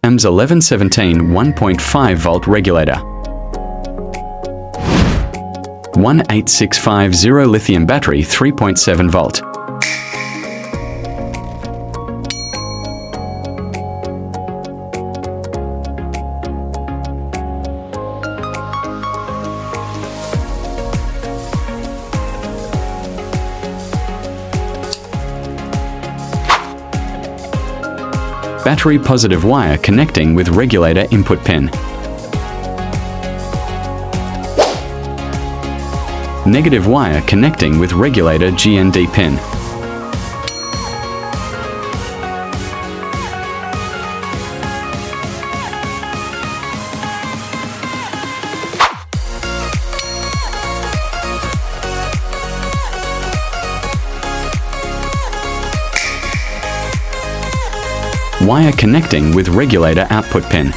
AMS 1117 1.5 volt regulator. 18650 lithium battery 3.7 volt. Battery positive wire connecting with regulator input pin. Negative wire connecting with regulator GND pin. Wire connecting with regulator output pin.